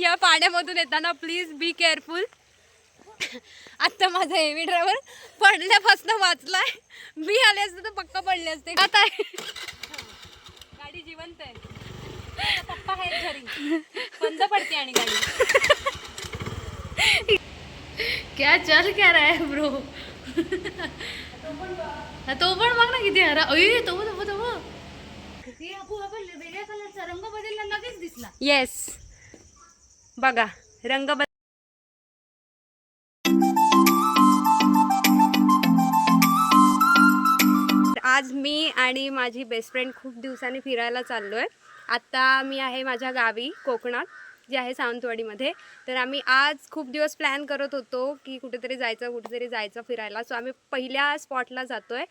या पाण्यामधून येताना please be careful. आता माझा हेवी ड्रायव्हर पडल्यापासून वाचलाय. मी आले असते तर पक्का पडले असते. आता गाडी जिवंत आहे. पप्पा आहेत घरी, बंद पडते आणि गाडी. क्या चल क्या रहा है ब्रो. तो पण बघ ना किती हरा. अय तो वेगळ्या कलरचा रंग बदलला लगेच दिसला. येस बघा रंग आज मी आणि माझी बेस्ट फ्रेंड खूप दिवसांनी फिरायला चाललोय. आता मी आहे माझ्या गावी कोकणात, जे आहे सावंतवाडीमध्ये. तर आम्ही आज खूप दिवस प्लॅन करत होतो की कुठेतरी जायचं फिरायला. सो आम्ही पहिल्या स्पॉटला जातोय,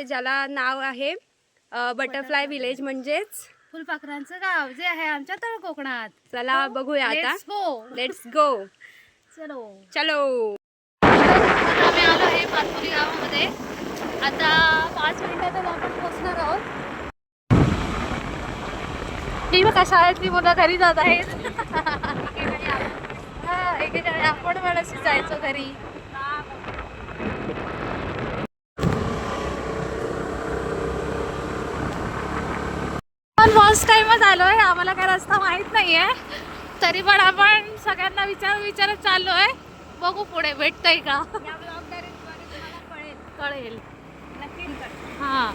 ज्याला नाव आहे बटरफ्लाय विलेज, म्हणजेच फुलपाखरांचं गाव जे आहे आमच्या तळ कोकणात. चला बघूया आता. Let's go. चलो. आम्ही आलो आहे पारपुरी गावामध्ये. आता 5 मिनिटातच आपण पोहोचणार आहोत. ही बघा शाळेतली मुलं घरी जात आहेत. एकेकाळी आपण वेळेस जायचो घरी. फर्स्ट टाइमच आलोय, आम्हाला काय रस्ता माहित नाहीये. तरी पण आपण सगळ्यांना विचारत चाललोय. बघू पुढे भेटतंय का. कळेल हा.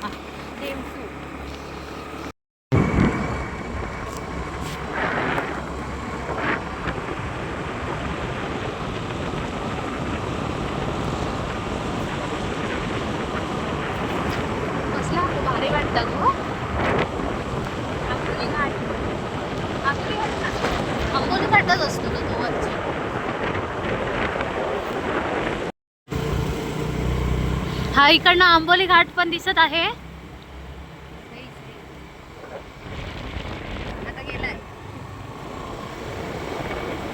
कसला भारी वाटतं गो. आंबोली घाटच असतो तो वरची. हा इकडनं आंबोली घाट पण दिसत आहे.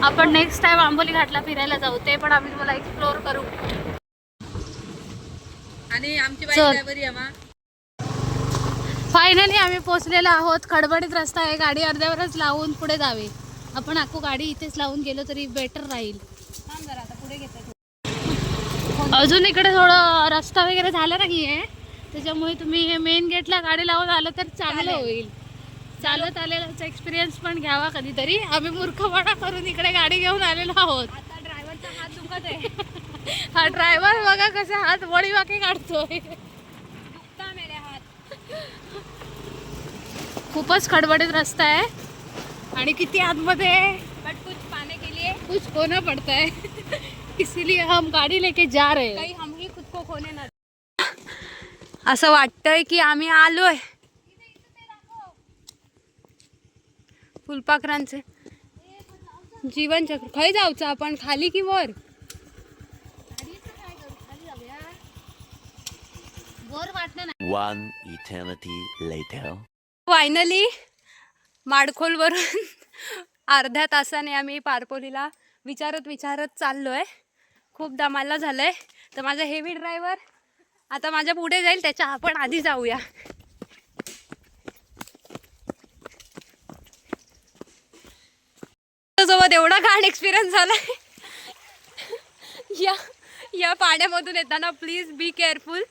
आपण नेक्स्ट टाइम आंबोली घाटला फिरायला जाऊ, ते पण आम्ही तुम्हाला एक्सप्लोर करू. आणि आमची बाई फायनली आम्ही पोहोचलेलो आहोत. खडबडीत रस्ता आहे, गाडी अर्ध्यावरच लावून पुढे जावे. आपण आखू गाडी इथेच लावून गेलो तरी बेटर राहील. आता पुढे घेते. अजून इकडे थोडं रस्ता वगैरे झाला नाहीये, त्याच्यामुळे तुम्ही हे मेन गेटला गाडी लावून आलं तर चांगलं होईल. चालत आलेल्याचा एक्सपिरियन्स पण घ्यावा कधीतरी. आम्ही मूर्खपणा करून इकडे गाडी घेऊन आलेलो आहोत. आता ड्रायव्हरचा हात दुखत आहे. हा ड्रायव्हर बघा कसे हात वडी वाके काढतोय. दुखता मेरे हात. खूपच खडबडीत रस्ता आहे आणि किती आतमध्ये. बट कुछ पाने के लिए कुछ खोना पड़ता है, इसीलिए हम गाडी लेके जा रहे हैं. काही हमही खुद को खोने ना. असं वाटतंय की आम्ही आलोय फुलपाखरांचे जीवनचक्र. खाली जाऊचं आपण, खाली की वर. वर वाटणं नाही. One eternity later. फायनली माडखोलवरून अर्ध्या तासाने आम्ही पारपोलीला विचारत चाललोय. खूप दमाला झालंय. तर माझा हेवी ड्रायव्हर आता माझ्या पुढे जाईल, त्याच्या आपण आधी जाऊया. सोबत एवढा घाण एक्सपिरियन्स झालाय. या पाण्यामधून येताना प्लीज बी केअरफुल.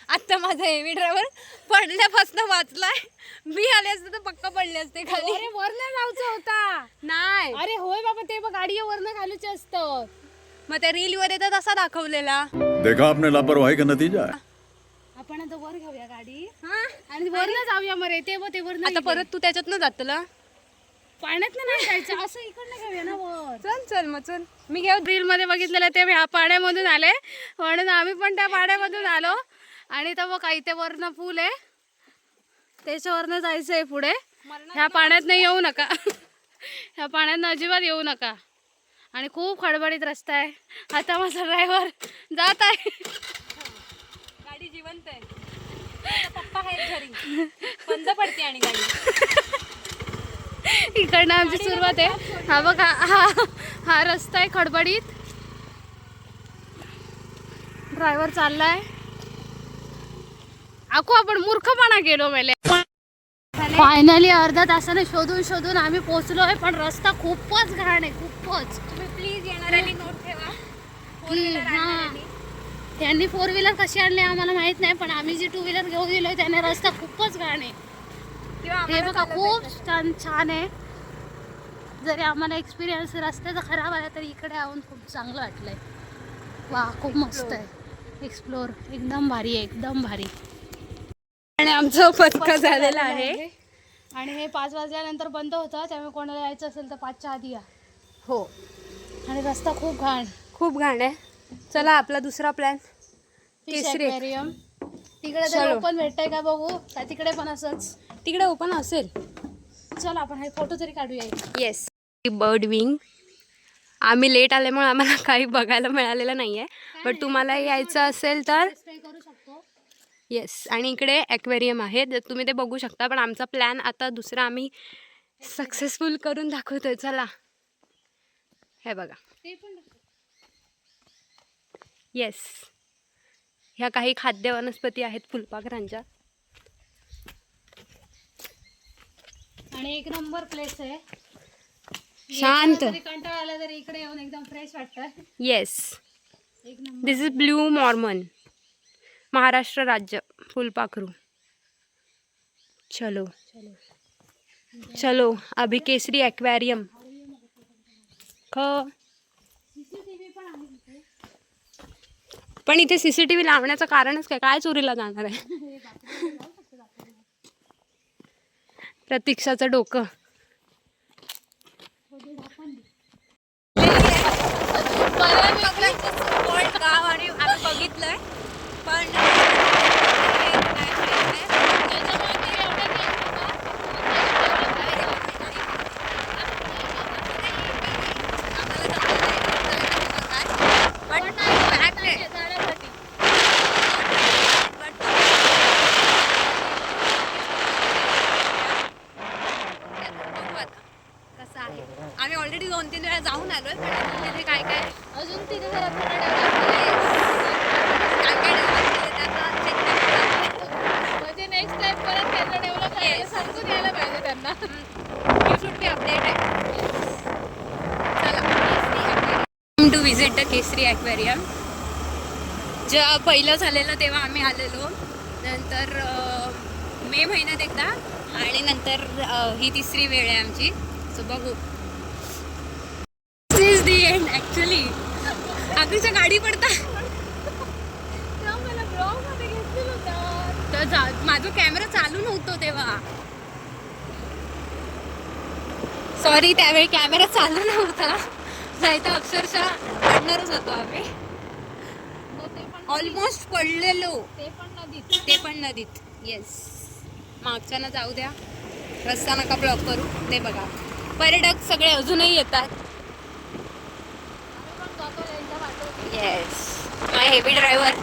आता माझा हेवी ड्रायव्हर पडल्यापासून वाचलाय. मी आले असते तर पक्का पडले असते खाली. अरे वरनं जायचं होता. नाही. अरे होय बाबा, ते बघ गाडी वरनं घालूचे असतं. मग त्या रील वर येतात असा दाखवलेला. देखा आपने लापरवाही का नतीजा है. आपण आता वर घेऊया गाडी हा आणि वरनं जाऊया. मरे ते बघ, ते वरनं आता परत तू त्याच्यातनं जातला. पाण्यात नाही जायचं, असं इकडनं घेऊया ना वर. चल मग चल. मी घेऊ. रील मध्ये बघितलेलं ते पाण्यामधून आले, म्हणून आम्ही पण त्या पाण्यामधून आलो. आणि तर बघ इथे वरनं पूल आहे, त्याच्यावरनं जायचंय पुढे. ह्या पाण्यात नाही येऊ नका. ह्या पाण्यात अजिबात येऊ नका. आणि खूप खडबडीत रस्ता आहे. आता माझा ड्रायव्हर जात आहे. गाडी जिवंत आहे. पप्पा आहेत घरी, बंद पडते आणि गाडी. इकडनं आमची सुरुवात आहे. हा बघा, हा रस्ता आहे खडबडीत. ड्रायव्हर चाललाय. आखो आपण मूर्खपणा केलो मेले. फायनली अर्धा तासाने शोधून शोधून आम्ही पोहोचलोय, पण रस्ता खूपच घाण आहे, खूपच. तुम्ही प्लीज येणाऱ्यांनी नोट ठेवा. त्यांनी 4 व्हीलर कशी आणली आम्हाला माहित नाही, पण आम्ही जी 2 व्हीलर घेऊन गेलोय त्याने रस्ता खूपच घाण आहे. किंवा हे आम्हाला बघा चालत खूप जायचं. छान आहे. जरी आम्हाला एक्सपिरियन्स रस्त्याचा खराब आला तरी इकडे येऊन खूप चांगलं वाटलंय. वा खूप मस्त आहे. एक्सप्लोर एकदम भारी आहे, एकदम भारी. आणि आमचं पक्का झालेलं आहे. आणि हे 5 वाजल्यानंतर बंद होतं, त्यामुळे कोणाला यायचं असेल तर 5च्या आधी या. हो, आणि रस्ता खूप घाण. खूप घाण आहे. चला आपला दुसरा प्लॅन केसरी एक्वेरियम तिकडे तर चलो. ओपन भेटतंय का बघू, का तिकडे पण असंच. तिकडे ओपन असेल. चल आपण हे फोटो तरी काढूया. Yes, bird wing. आम्ही लेट आल्यामुळे आम्हाला काही बघायला मिळालेलं नाही आहे, बट तुम्हाला यायचं असेल तर स्प्रे करू शकतो. येस. आणि इकडे ॲक्वेरियम आहे, तर तुम्ही ते बघू शकता. पण आमचा प्लॅन आता दुसरा आम्ही सक्सेसफुल करून दाखवतोय. चला, हे बघा. ते पण येस, ह्या काही खाद्य वनस्पती आहेत फुलपाखरांच्या. आणि एक नंबर प्लेस आहे. शांत. जरी कंटाळा आला तरी इकडे येऊन एकदम फ्रेश वाटतं. येस, एक number. This is blue Mormon, Maharashtra राज्य फुलपाखरू. चलो चलो, अभी केसरी एक्वेरियम. पण इथे CCTV लावण्याचं कारणच काय? काय चोरीला जाणार आहे? प्रतीक्षाचं डोकं. गाव आणि आम्ही बघितलंय, पण कसं आहे, आम्ही ऑलरेडी 2-3 वेळा जाऊन आलोय, पण अजून तिथे काय काय अजून तिथे जरा पूर्ण म्हणजे नेक्स्ट टाइम परत त्यांना डेव्हलप करायला सांगून यायला पाहिजे त्यांना. To visit the Kesari aquarium. जेव्हा पहिलं झालेलं तेव्हा आम्ही आलेलो, नंतर मे महिन्यात एकदा, आणि नंतर ही तिसरी वेळ आहे आमची. सो बघू. दिस इज दी एंड ॲक्च्युली. आधीच्या गाडी पडता मला ब्लॉग मध्ये घेतलेलं होतं. तर माझा कॅमेरा चालू नव्हतो तेव्हा. सॉरी, त्यावेळी कॅमेरा चालू नव्हता, नाही तर अक्षरशः पडणारच होतो आम्ही. ऑलमोस्ट पडलेलो. ते पण नदीत. येस, मागच्यानं जाऊ द्या, रस्ता नका ब्लॉक करू. ते बघा, पर्यटक सगळे अजूनही येतात. येस, माय हेवी ड्रायव्हर.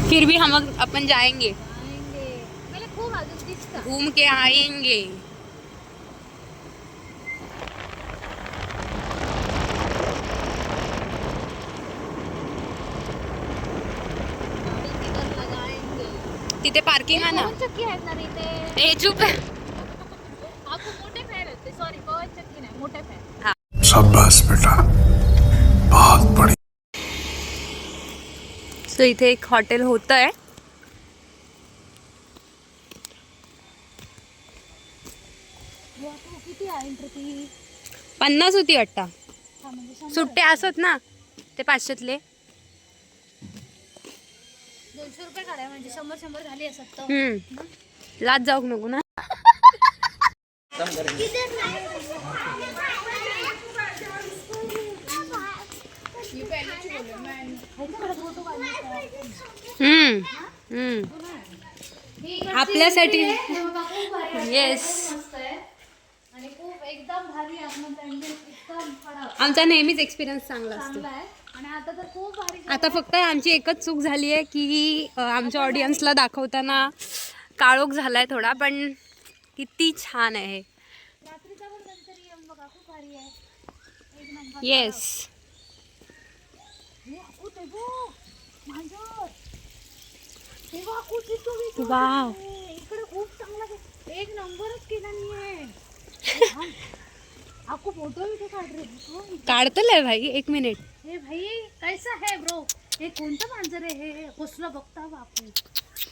फिर भी हम अपन जाएंगे, मला खूप अजून दिसतं. घूम के आएंगे. तिथे पार्किंग आहे ना. पवन चक्की आहेत ना इथे. ए चुप. आपण मोठे फॅन होते. सॉरी, पवन चक्की नाही, मोठे फॅन. शाबाश बेटा, बहुत बड़ी. सो इथे एक हॉटेल होतं आहे. किती आहे एंट्री? 50 होती वाटतं. म्हणजे सुट्टे असत ना ते 500तले. 200 रुपये काढाय म्हणजे 100 झाली असत तर. लाज जाऊ नको ना. आपल्यासाठी. येस, आणि खूप एकदम भारी एकदम आमचा नेहमीच एक्सपिरियन्स चांगला असतो. चांगला आहे. आणि आता तर खूप भारी. आता फक्त आमची एकच चूक झाली आहे की आमच्या ऑडियन्सला दाखवताना काळोख झालाय थोडा, पण किती छान आहे. रात्रीचा पण नंतर येऊन बघा, खूप भारी येस. वाव. इकडे खूप चांगला एक नंबरच केला नाहीये. आपको फोटो भी तो काढ रहे काढतलंय भाई, एक मिनिट. हे भाई कैसा है ब्रो? हे कोणतं मांजर आहे हे? कसलं बघता बापू,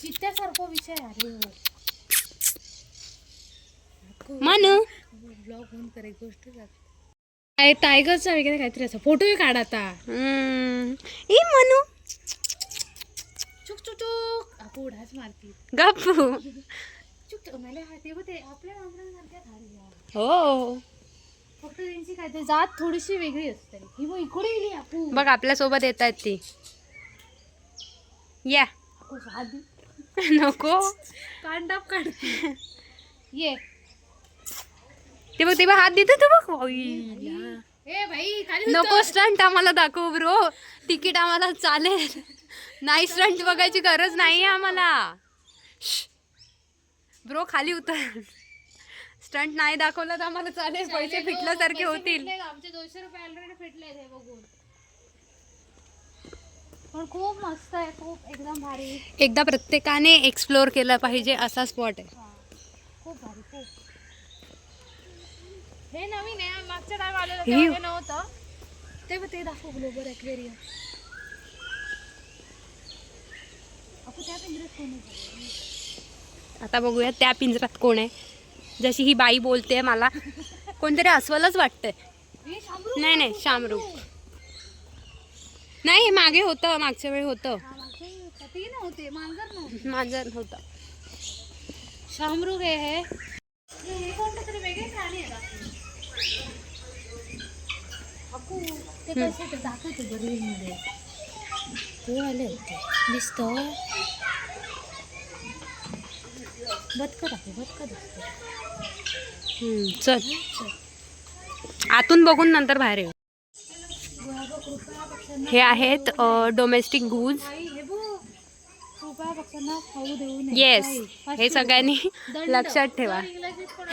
चित्त्यासारखा विषय आहे हो. मानू ब्लॉग होऊन करे गोष्ट काय टायगरचा वगैरे काहीतरी असं फोटोही काढ आता. ई मनू चुक चुक चुक आपू उडाच मारती गप्पू. चुक चुक मला ते बघ ते आपल्या मांजरांसारख्या झाली. हो, फक्त त्यांची काय ते जात थोडीशी वेगळी असते. ही मग इकडे गेली आपू. बघ आपल्या सोबत येत आहेत ती. या. आपू साधी नको. कांडाप काढते. ये ते बघ हात देतो तू बघ. ए भाई खाली नको स्टंट आम्हाला दाखव ब्रो. तिकीट आम्हाला चालेल. नाही स्टंट बघायची गरज नाही आम्हाला. ब्रो खाली उतर. स्टंट नाही दाखवलं तर आम्हाला चालेल. पैसे फिटल्यासारखे होतील. आमचे 200 रुपये ऑलरेडी फिटले हे बघून. पण खूप मस्त आहे, खूप एकदम भारी. एकदा प्रत्येकाने एक्सप्लोर केलं पाहिजे असा स्पॉट आहे. खूप भारी खूप. हे नवीन आहे, मागच्या टाइम आलेलं हे- तेव्हा हे नव्हतं. ते दाखव ग्लोबल ॲक्वेरियम. आपण त्या पिंजऱ्यात कोण आहे? आता बघूया त्या पिंजऱ्यात कोण आहे. जशी ही बाई बोलते मला कोणतरी अस्वलच वाटतंय. हे शामरू. नाही शामरूख नाही. मागे होतं, मागच्या वेळी होतं. ती नव्हते, मांजर नव्हते, मांजर होतं. शामरुग आहे हे. हे कोणते तरी वेगळे प्राणी आहेत आपू. ते कसे ते दाखवते बर्वीमध्ये ते आले होते दिसतं. बदकं दाखव, बदकं दाखव. चल आतून बघून नंतर बाहेर येऊ. हे आहेत डोमेस्टिक गूज. हे बघ, कृपया पक्ष्यांना खाऊ देऊ नये. येस, काय? हे 500 सगळ्यांनी दंड. लक्षात ठेवा. इंग्रजीत पण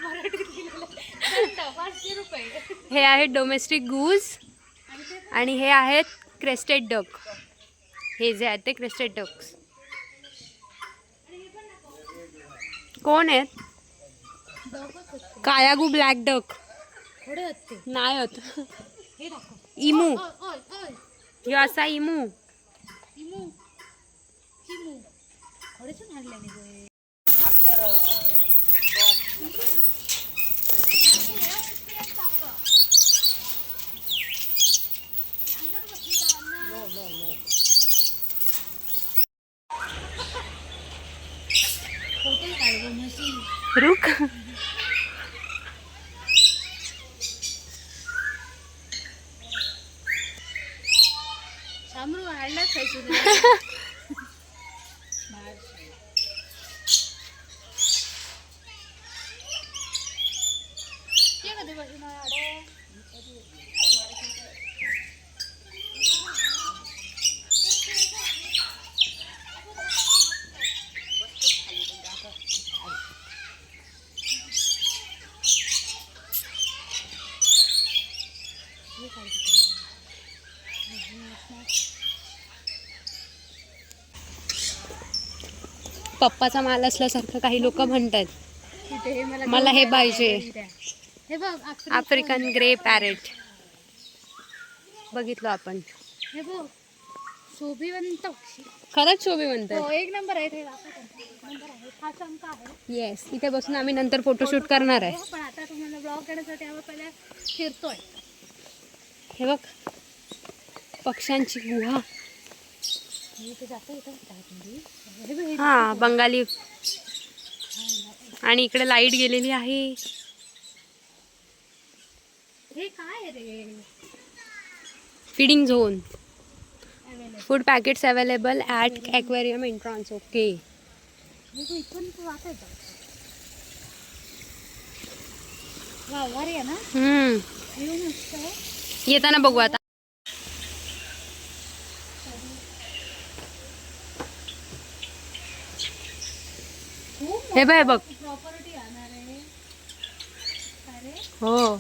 मराठीत लिहिलेलं. दंड 500 रुपये. हे आहेत डोमेस्टिक गूज आणि हे आहेत क्रेस्टेड डक. हे जे आहेत ते क्रेस्टेड डक्स. कोण आहेत? कायागू ब्लॅक डक थोडे होते. नाही होत. हे दाखव. इमू. ओय ओय ह्यो असा इमू. चिमू चिमू थोडेच मारले नाही. रुक. शामरू हाडलाच खायचं. ते कधीपासून हाडे पप्पाचा माल असल्यासारखं काही लोक म्हणतात. तिथे हे मला हे पाहिजे. हे बघ आफ्रिकन ग्रे पॅरेट बघितलं आपण. हे बघ शोभिवंत पक्षी. खरंच शोभीवंत हो, एक नंबर आहे. ते दाखवतो. एक नंबर आहे. हा चमका आहे. येस. इथे बसून आम्ही नंतर फोटोशूट करणार आहे. पण आता तुम्हाला ब्लॉग करण्यासाठी आम्ही पहिल्या फिरतोय. हे बघ पक्ष्यांची गुहा. मी इथे जातो इथं त्यामध्ये. हे बघ, हे हा बंगाली. आणि इकडे लाईट गेलेली आहे. हे काय आहे रे? Feeding zone. Available. Food packets available at aquarium entrance. Okay. हे बघ, इथून तू वाचायचं. वा भारी आहे ना? येऊ मस्त. येताना बघू आता. हे बाय बघ. प्रॉपर्टी आणणार आहे. अरे हो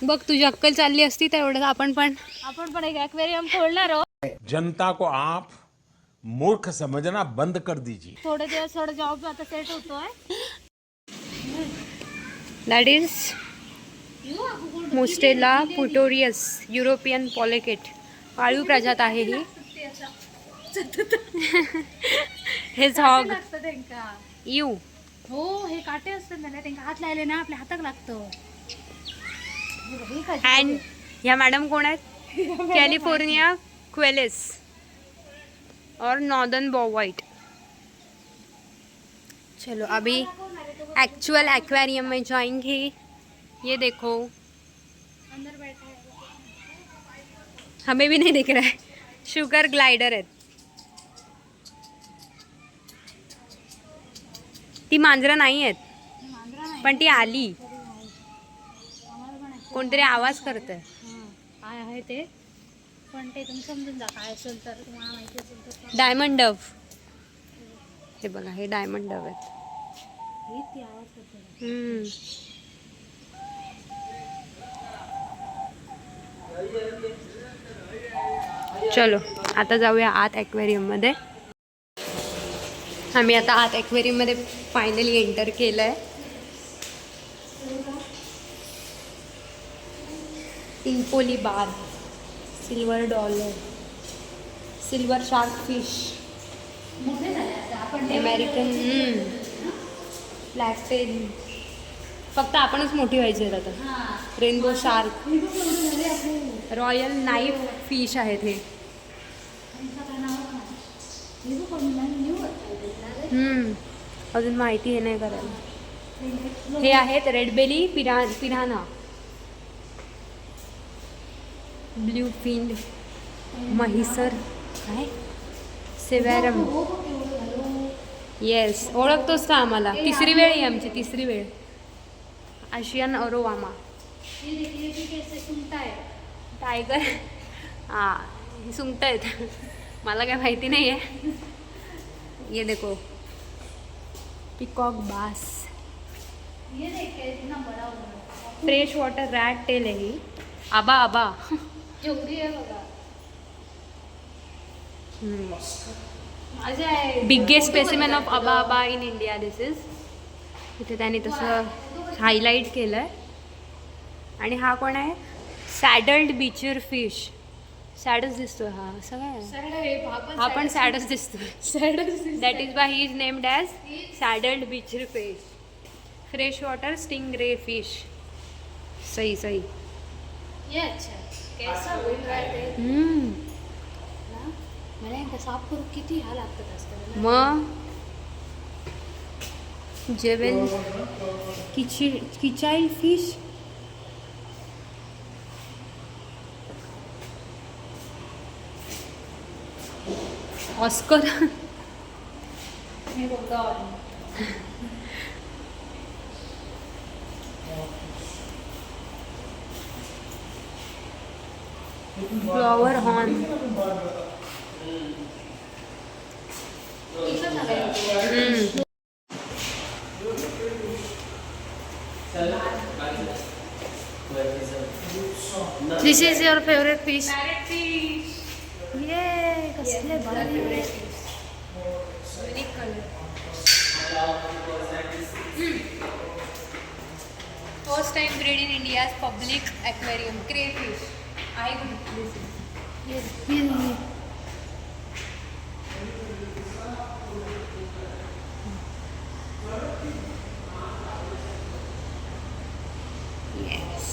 बघ तुझी अक्कल चालली असती तर एवढं आपण पण एक ॲक्वेरियम खोलणार आहोत. जनता को आप मूर्ख समझना बंद कर दीजिए. थोडे दिवस थोडं जॉब आता सेट होतोय. That is Mustela putorius European polecat. पाळीव प्रजात आहे ही. हे हॉग यू. हो हे काटे असतात ना त्यांना हात लायले ना आपल्या हाताक लागतं. अँड ह्या मॅडम कोण आहेत? कॅलिफोर्निया क्वेलेस और नॉर्दर्न बॉ वाइट. चलो अभी एक्चुअल एक्वेरियम में जाएंगे. ये देखो हमें भी नहीं दिख रहा है. शुगर ग्लाइडर आहेत. ती मांजरं नाही आहेत पण ती आली. कोणतरी आवाज करतंय. काय आहे ते पण ते तुम्ही समजून जा काय असेल तर तुम्हाला माहिती असेल तर. Diamond Dove. हे बघा हे डायमंड डव आहेत. हे ती आवाज करते. चलो आता जाऊया आत ॲक्वेरियममध्ये. आम्ही आता आत ॲक्वेरियममध्ये फायनली एंटर केलं आहे. Tinfoil barb, silver dollar, silver shark fish, मोठे झाले आता आपण अमेरिकन ब्लॅक पेन. फक्त आपणच मोठी व्हायची आहेत आता. Rainbow shark, royal knife fish आहेत हे. अजून माहिती हे नाही करायला. हे आहेत रेड बेली पिराना, ब्ल्यू फिंड, महिसर, काय सेवॅरम. येस ओळखतोस का आम्हाला? तिसरी वेळ आहे आमची, तिसरी वेळ. Asian arowana, tiger. हां सुंगट आहेत. मला काय माहिती नाही आहे. ये देखो peacock bass, fresh water rat tail आहे ही. आबा आबा एवढी आहे बघा. बिगेस्ट स्पेसिमेन ऑफ आबा आबा इन इंडिया दिस इज. इथे त्याने तसं हायलाईट केलं आहे. आणि हा कोण आहे? सॅडल्ड बीचर फिश. सॅडच दिसतोय हा. असं काय हा पण सॅडच दिसतोय. That is why he is named as saddled bichir fish. Fresh water stingray fish. सही सही. ये अच्छा कैसा होईल काय ते मला एकदा साफ करू किती ह्या लागतात असतं. मग जेवेल किचाईल फिश. ऑस्कर. मी बोलतो flower horn. This is your favourite fish. ये कसले भारी. First time breed in India's public aquarium. Crayfish आहे कुठे? Yes.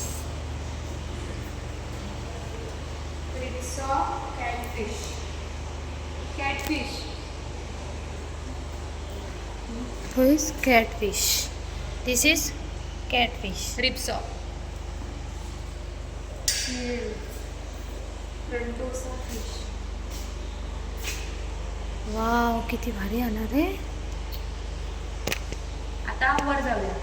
Ripsaw catfish. Catfish. Who is catfish? This is catfish. Ripsaw. Frontosa fish. Wow किती भारी आला रे. आता वर जाऊया.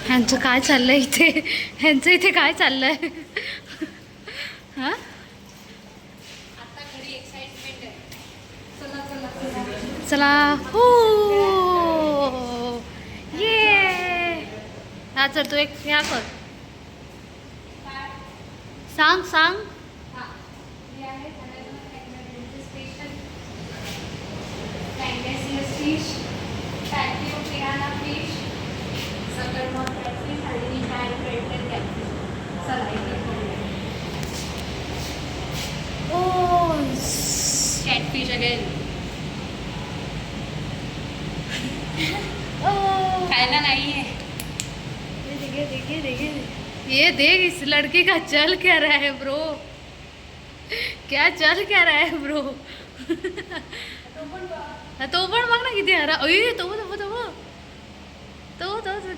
ह्यांचं काय चाललंय इथे, ह्यांचं इथे काय चाललंय हा. चला हो ये. हा चल तू एक ह्या कर, सांग सांग. कॅटफिश अगेन खायला नाहीये. ये देख इस लड़के का चल क्या रहा है ब्रो, क्या चल क्या रहा है ब्रो. तो पण बघ ना किती हरा. अय तो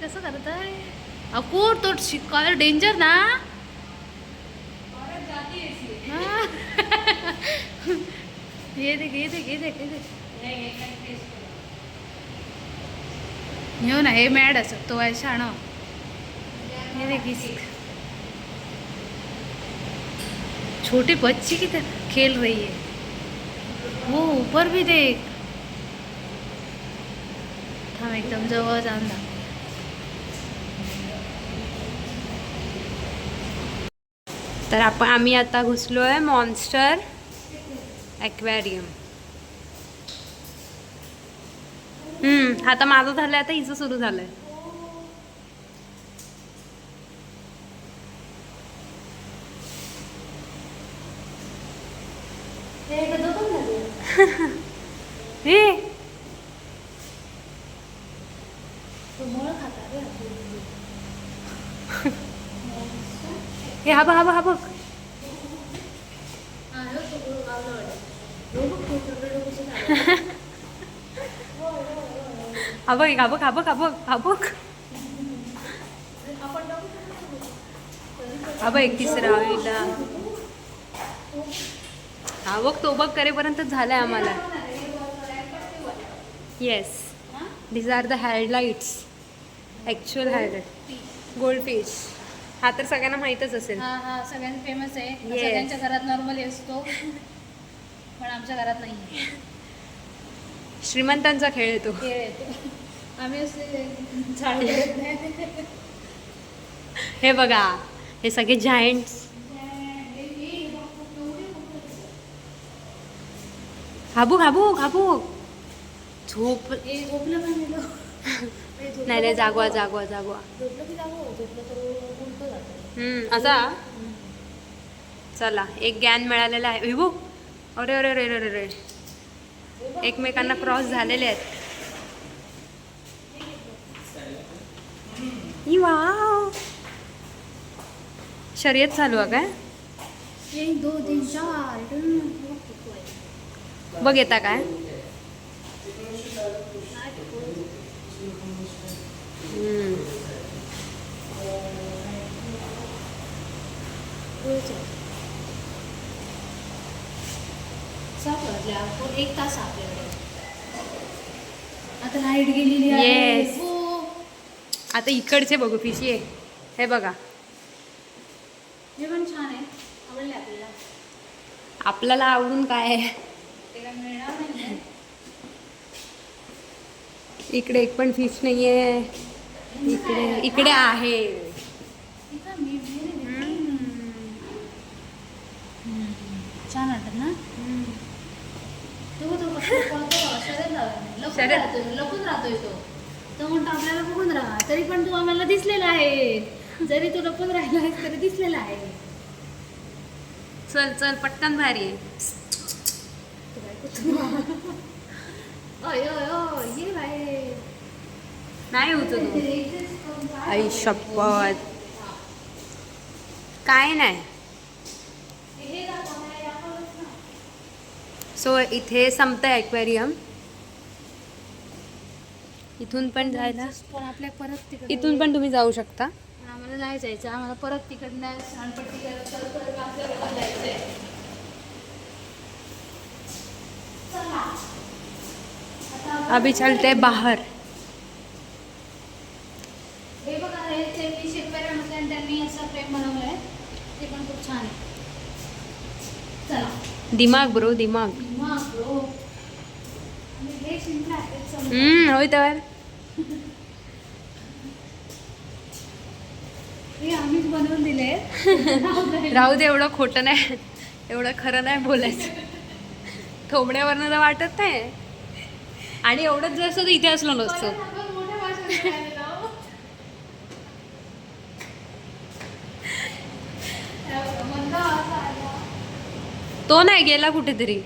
कसं करत आहे अको. तो शिकायला डेंजर ना. हाँ. ये देख ये देख ये देख ये देख. हो ना हे मॅड असं तो आहे शाणा. ये देख इस छोटी बच्ची की तरह खेल रही है वो. ऊपर भी देख. थांब एकदम जवळ जाऊन दाखव. तर आम्ही आता घुसलो आहे मॉन्स्टर ॲक्वॅरियम. आता माझं झालं, आता हिचं सुरू झालंय. हे हे हा बघ हा बघ हा बघ. हा बघ हा बघ हा बघ हा बघ हा बघ हा बघ. एक तिसरा वेळेला हा बघ तो बघ करेपर्यंत झालंय आम्हाला. Yes these are the highlights, actual highlight. Goldfish हा तर सगळ्यांना माहीतच असेल. हा हा सगळ्यांना फेमस आहे. Yes. सगळ्यांच्या घरात नॉर्मली असतो पण आमच्या घरात नाही. श्रीमंतांचा खेळ येतो. खेळ येतो. आम्ही असे झाड करत नाही. हे बघा हे सगळे जायंट्स. हाबूक हाबूक हाबूक झोप. हे झोपलं का नेलं. नाही नाही जागवा जागवा जागवा. झोपलं की जागो. झोपलं तर उलटं जातं. असा चला एक ज्ञान मिळालेलं आहे. विभू अरे अरे अरे अरे अरे एकमेकांना क्रॉस झालेले आहेत. वाव शर्यत चालू आहे काय. 1 2 3 4 बघ येता काय. आपण 1 तास आपल्याकडे. आता लाईट गेलेली आहे. Yes. आता इकडचे बघू फिशी आहे. हे बघा हे पण छान आहे. आवडले आपल्याला. आपल्याला आवडून काय आहे. ते काय मिळणार नाही. इकडे एक पण फिश नाहीये. इकडे इकडे आहे. छान वाटत ना. लपून राहतोय तो. तो म्हणतो आपल्याला बघून राहा. तरी पण तू आम्हाला दिसलेला आहे. जरी तू लपून राहिला आहेस तरी दिसलेला आहे. चल चल पटकन भारी. ओय ओय ओय ये बाय. नाही उचलू. आई शपथ काय नाही. सो इथे संपतंय ॲक्वॅरियम. इथून पण जायला, पण आपल्या परत तिकडे इथून पण तुम्ही जाऊ शकता. आम्हाला नाही जायचं. आम्हाला परत तिकडनं शानपट्टी करत आपल्याला जायचंय. अभी चलते बाहर. हे बघा हे छान. चला दिमाग ब्रो दिमाग. मग bro. आणि हे शिंपले आहेत समोर. होय तर हे आम्हीच बनवून दिले. राहू दे, एवढं खोटं नाही, एवढं खरं नाही बोलायचं. थोबड्यावरनं तर वाटत नाही. आणि एवढंच जर असतं तर इथे असलो नसतं. आपण मोठ्या भाषेत बोलायला. मंदा असा आला. तो नाही गेला कुठेतरी.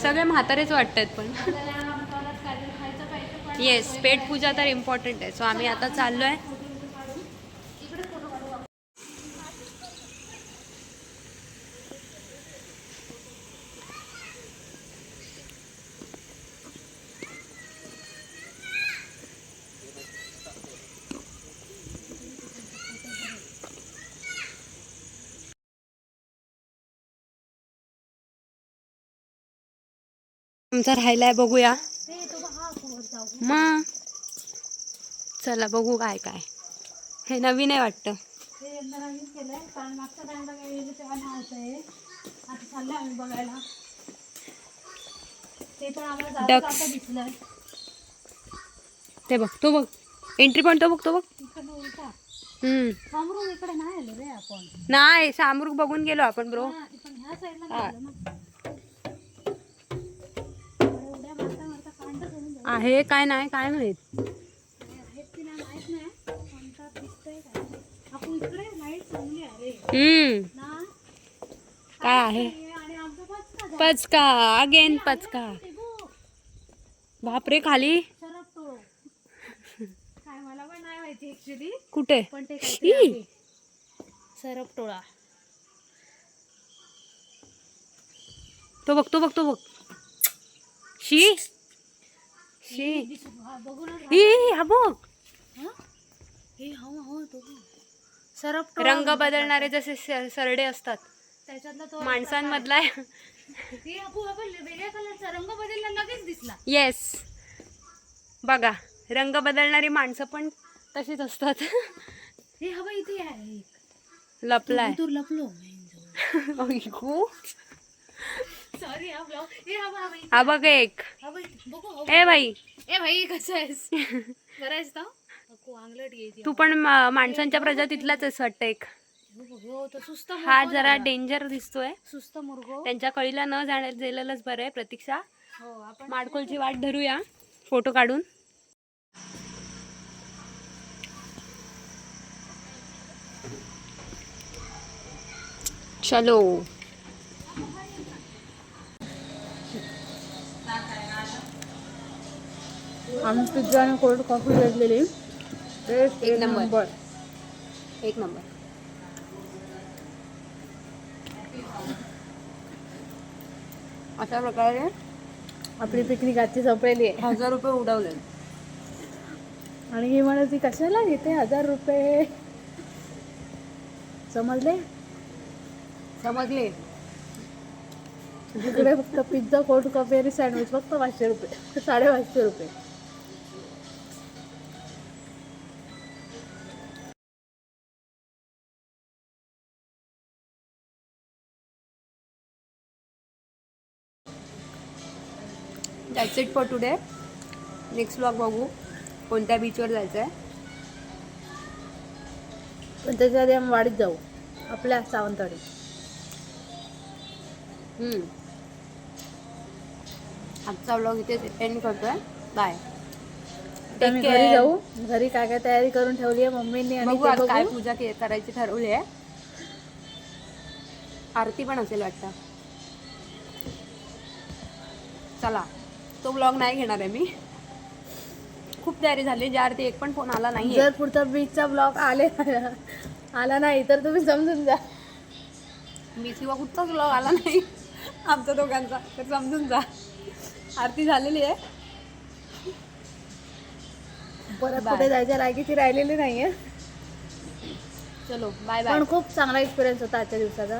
सगळे म्हातारेच वाटतात पण. आपल्याला परत काहीतरी खायचं पाहिजे पण येस, पेट पूजा तर इम्पॉर्टंट आहे. सो आम्ही आता चाललोय. इकडे फोटो काढू आपण. आमचा राहिलाय, बघूया ते तो हा वर जाऊ. मग. चला बघू काय काय. हे नवीन आहे वाटतं. ते यंदा नवीन केलंय कारण मागच्या टाइमला गेलेलं तेव्हा नव्हतं हे. आता चाललंय आम्ही बघायला. ते पण आम्हाला जाता Ducks. जाता दिसलंय. ते बघ, तो बघ, एंट्री पॉईंट तो बघ, तो बघ. इकडनं उलटा. हम्म. थांबरून इकडे नाही आलो रे आपण. नाही, सामरूक बघून गेलो आपण ब्रो. हा, पण ह्या साईडला हा. नाही आलो ना. एवढ्या मारता मारता कांड सोडून जाऊ. आहे काय नाही काय माहित. आहेत की नाही माहित नाही. पण का दिसतंय काय. आपण इकडे लाईट चांगली आहे रे. ना काय आहे? आणि आमचं पचका झालं. पचका अगेन पचका. ते बघ. बापरे, खाली सरपतो. काय मला पण नाही माहिती ऍक्च्युली. कुठे? पण ते काहीतरी आहे. सरपटोळा. तो बघ, तो बघ, तो बघ. शी शी. हा, बघूनच ही हा बघ. हे हो तो सरपटोळा रंग बदलणारे जसे सरडे असतात त्याच्यातला तो माणसांमधला आहे. हे आपण वेगळ्या कलरचा रंग बदलला लगेच दिसला. येस, बघा, रंग बदलणारी माणसं पण तशीच असतात. हे हवं इथे आहे. लपलाय. तू लपलो. ऐकू. सॉरी हा ब्लॉग. हे हवं हवं हा बघ एक. बघू. ए बाई, ए भाई कसं आहेस? बरं आहेस ना? अंगलट येते. तू पण माणसांच्या प्रजातीतलाच आहेस वाटतं एक. हो तो सुस्त हा जरा डेंजर दिसतोय. सुस्त मुर्गो. त्यांच्या कळीला न जाण्यात गेलेलंच बरं आहे. प्रतीक्षा, हो आपण माडकोलची वाट धरूया फोटो काढून. चलो. आम्ही पिझ्झा आणि कोल्ड कॉफी घेतलेली. एक नंबर. एक नंबर. अशा प्रकारे आपली पिकनिक आजची संपलेली आहे. 1000 रुपये उडवले. आणि ही म्हणत ती कशाला घेते 1000 रुपये. समजले? समजले. तिकडे फक्त पिझ्झा कोल्ड कॉफी आणि सँडविच फक्त 500 रुपये. 550 रुपये. That's it for today. Next vlog बघू कोणत्या बीचवर जायचं आहे. पण त्याच्या आधी आम्ही वाडीत जाऊ आपल्या सावंतवाडी. आजचा व्लॉग इथे एंड करतोय. बाय. आम्ही घरी जाऊ. घरी काय काय तयारी करून ठेवली आहे मम्मींनी. आणि बघू ते आज काय बघू. पूजा करायची ठरवली आहे. आरती पण असेल वाटतं. चला, तो ब्लॉग नाही घेणार आहे मी. खूप तयारी झाली. ज्या आरती एक पण फोन आला नाही. जर पुढचा बीचचा ब्लॉग आला नाही तर तुम्ही समजून जा. मी किंवा कुठचाच ब्लॉग आला नाही आमच्या दोघांचा तर समजून जा. आरती झालेली आहे. परत Bye. कुठे जायच्या लायकीची राहिलेली नाहीये. चलो बाय बाय. पण खूप चांगला एक्सपिरियन्स होता आजच्या दिवसाचा.